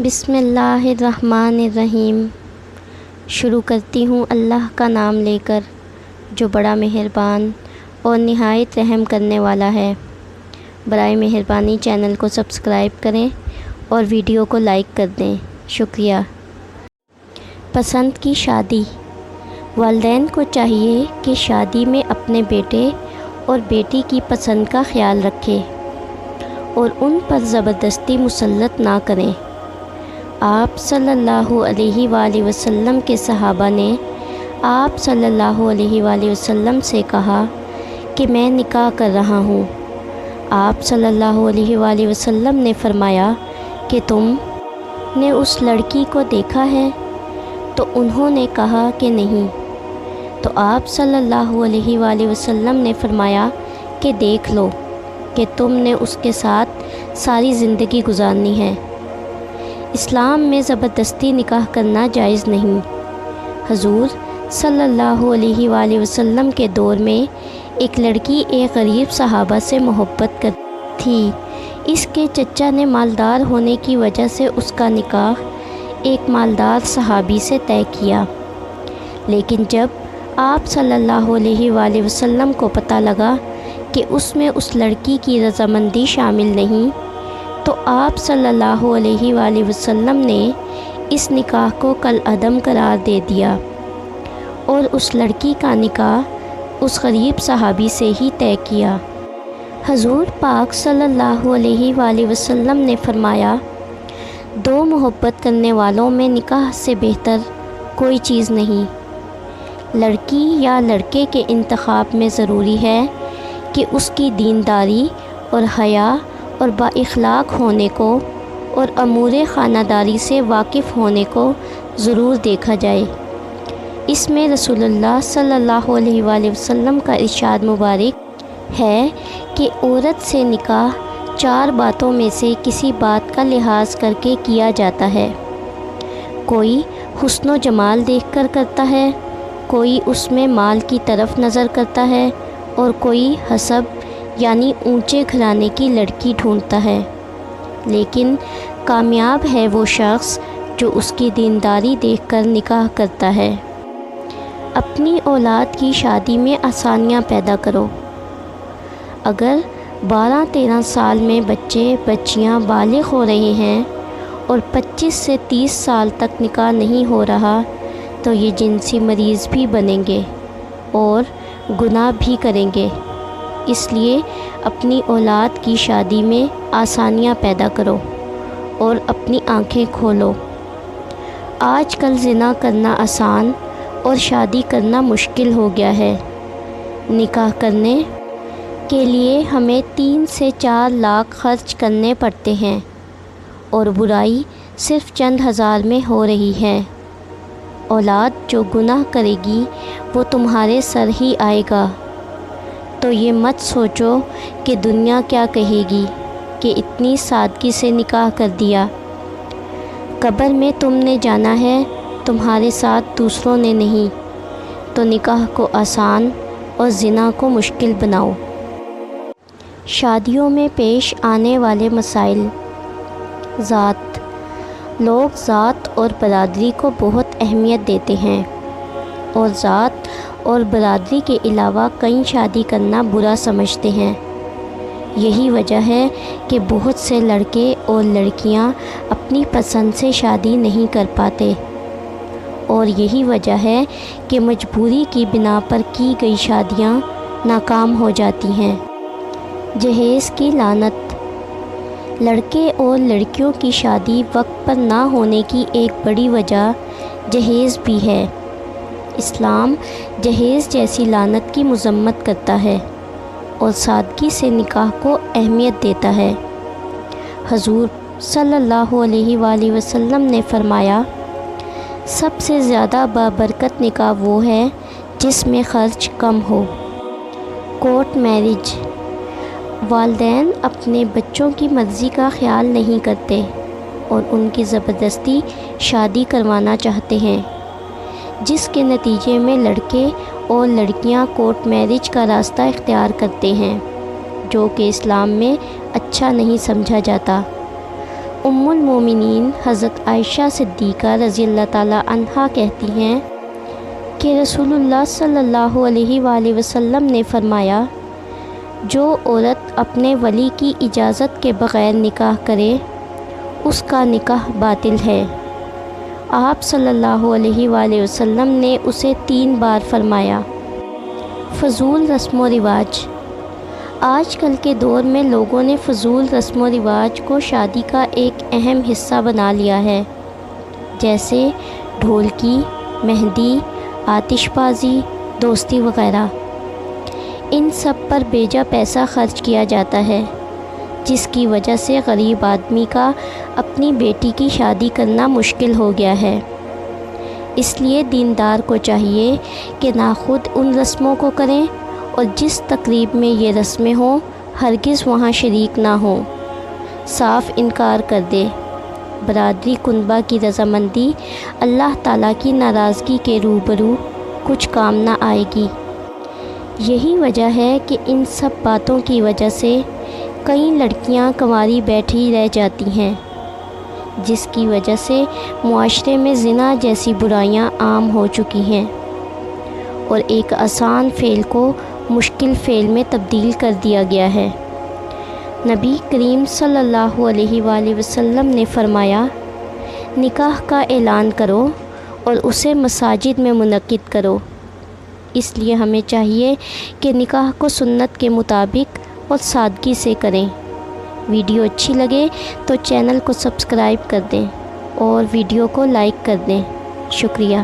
बिस्मिल्लाहिर्रहमानिर्रहीम। शुरू करती हूँ अल्लाह का नाम लेकर जो बड़ा मेहरबान और निहायत रहम करने वाला है। बराए मेहरबानी चैनल को सब्सक्राइब करें और वीडियो को लाइक कर दें, शुक्रिया। पसंद की शादी। वालिदैन को चाहिए कि शादी में अपने बेटे और बेटी की पसंद का ख्याल रखें और उन पर ज़बरदस्ती मुसल्लत ना करें। आप सल्लल्लाहु अलैहि वसल्लम के सहाबा ने आप सल्लल्लाहु अलैहि वसल्लम से कहा कि मैं निकाह कर रहा हूँ। आप सल्लल्लाहु अलैहि वसल्लम ने फरमाया कि तुमने उस लड़की को देखा है? तो उन्होंने कहा कि नहीं। तो आप सल्लल्लाहु अलैहि वसल्लम ने फरमाया कि देख लो कि तुमने उसके साथ सारी ज़िंदगी गुजारनी है। इस्लाम में ज़बरदस्ती निकाह करना जायज़ नहीं। हुज़ूर सल्लल्लाहु अलैहि वसल्लम के दौर में एक लड़की एक गरीब सहाबा से मोहब्बत करती थी। इसके चचा ने मालदार होने की वजह से उसका निकाह एक मालदार सहाबी से तय किया। लेकिन जब आप सल्लल्लाहु अलैहि वसल्लम को पता लगा कि उसमें उस लड़की की रज़ामंदी शामिल नहीं, तो आप सल्लल्लाहु अलैहि वसल्लम ने इस निकाह को कल अदम करार दे दिया और उस लड़की का निकाह उस गरीब सहाबी से ही तय किया। हुज़ूर पाक सल्लल्लाहु अलैहि वसल्लम ने फरमाया, दो मोहब्बत करने वालों में निकाह से बेहतर कोई चीज़ नहीं। लड़की या लड़के के इंतखाब में ज़रूरी है कि उसकी दीनदारी और हया और बाइखलाक होने को और अमूर ख़ानदारी से वाकिफ़ होने को ज़रूर देखा जाए। इसमें रसूलुल्लाह सल्लल्लाहु अलैहि वसल्लम का इरशाद मुबारक है कि औरत से निकाह चार बातों में से किसी बात का लिहाज करके किया जाता है। कोई हुस्न व जमाल देखकर करता है, कोई उसमें माल की तरफ नज़र करता है और कोई हसब यानी ऊंचे घराने की लड़की ढूंढता है। लेकिन कामयाब है वो शख्स जो उसकी दीनदारी देखकर निकाह करता है। अपनी औलाद की शादी में आसानियां पैदा करो। अगर 12-13 साल में बच्चे बच्चियां बालिग हो रहे हैं और 25 से 30 साल तक निकाह नहीं हो रहा, तो ये जिनसी मरीज़ भी बनेंगे और गुनाह भी करेंगे। इसलिए अपनी औलाद की शादी में आसानियां पैदा करो और अपनी आंखें खोलो। आजकल ज़िना करना आसान और शादी करना मुश्किल हो गया है। निकाह करने के लिए हमें 3 से 4 लाख खर्च करने पड़ते हैं और बुराई सिर्फ़ चंद हज़ार में हो रही है। औलाद जो गुनाह करेगी वो तुम्हारे सर ही आएगा। तो ये मत सोचो कि दुनिया क्या कहेगी कि इतनी सादगी से निकाह कर दिया। कब्र में तुमने जाना है, तुम्हारे साथ दूसरों ने नहीं। तो निकाह को आसान और ज़िना को मुश्किल बनाओ। शादियों में पेश आने वाले मसाइल। ज़ात। लोग ज़ात और बरादरी को बहुत अहमियत देते हैं और ज़ात और बरादरी के अलावा कई शादी करना बुरा समझते हैं। यही वजह है कि बहुत से लड़के और लड़कियां अपनी पसंद से शादी नहीं कर पाते और यही वजह है कि मजबूरी की बिना पर की गई शादियां नाकाम हो जाती हैं। जहेज़ की लानत। लड़के और लड़कियों की शादी वक्त पर ना होने की एक बड़ी वजह जहेज़ भी है। इस्लाम जहेज़ जैसी लानत की मज़म्मत करता है और सादगी से निकाह को अहमियत देता है। हुज़ूर सल्लल्लाहु अलैहि वसल्लम ने फरमाया, सबसे ज़्यादा बाबरकत निकाह वो है जिसमें ख़र्च कम हो। Court marriage. वालिदैन अपने बच्चों की मर्ज़ी का ख्याल नहीं करते और उनकी ज़बरदस्ती शादी करवाना चाहते हैं, जिसके नतीजे में लड़के और लड़कियां कोर्ट मैरिज का रास्ता इख्तियार करते हैं, जो कि इस्लाम में अच्छा नहीं समझा जाता। ام المومنین حضرت عائشہ صدیقہ رضی اللہ تعالی عنہا کہتی ہیں کہ رسول اللہ صلی اللہ علیہ وآلہ وسلم نے فرمایا، جو عورت اپنے ولی کی اجازت کے بغیر نکاح کرے اس کا نکاح باطل ہے۔ آپ صلی اللہ علیہ وآلہ وسلم نے اسے 3 بار فرمایا۔ فضول رسم و رواج۔ آج کل کے دور میں لوگوں نے فضول رسم و رواج کو شادی کا ایک اہم حصہ بنا لیا ہے، جیسے ڈھولکی، مہندی، آتش بازی، دوستی وغیرہ۔ ان سب پر بیجا پیسہ خرچ کیا جاتا ہے، جس کی وجہ سے غریب آدمی کا اپنی بیٹی کی شادی کرنا مشکل ہو گیا ہے۔ اس لیے دیندار کو چاہیے کہ نہ خود ان رسموں کو کریں اور جس تقریب میں یہ رسمیں ہوں ہرگز وہاں شریک نہ ہوں، صاف انکار کر دے۔ برادری کنبہ کی رضامندی اللہ تعالیٰ کی ناراضگی کے روبرو کچھ کام نہ آئے گی۔ یہی وجہ ہے کہ ان سب باتوں کی وجہ سے کئی لڑکیاں کنواری بیٹھی رہ جاتی ہیں، جس کی وجہ سے معاشرے میں زنا جیسی برائیاں عام ہو چکی ہیں اور ایک آسان فعل کو مشکل فعل میں تبدیل کر دیا گیا ہے۔ نبی کریم صلی اللہ علیہ وآلہ وسلم نے فرمایا، نکاح کا اعلان کرو اور اسے مساجد میں منعقد کرو۔ اس لیے ہمیں چاہیے کہ نکاح کو سنت کے مطابق اور سادگی سے کریں۔ ویڈیو اچھی لگے تو چینل کو سبسکرائب کر دیں اور ویڈیو کو لائک کر دیں۔ شکریہ۔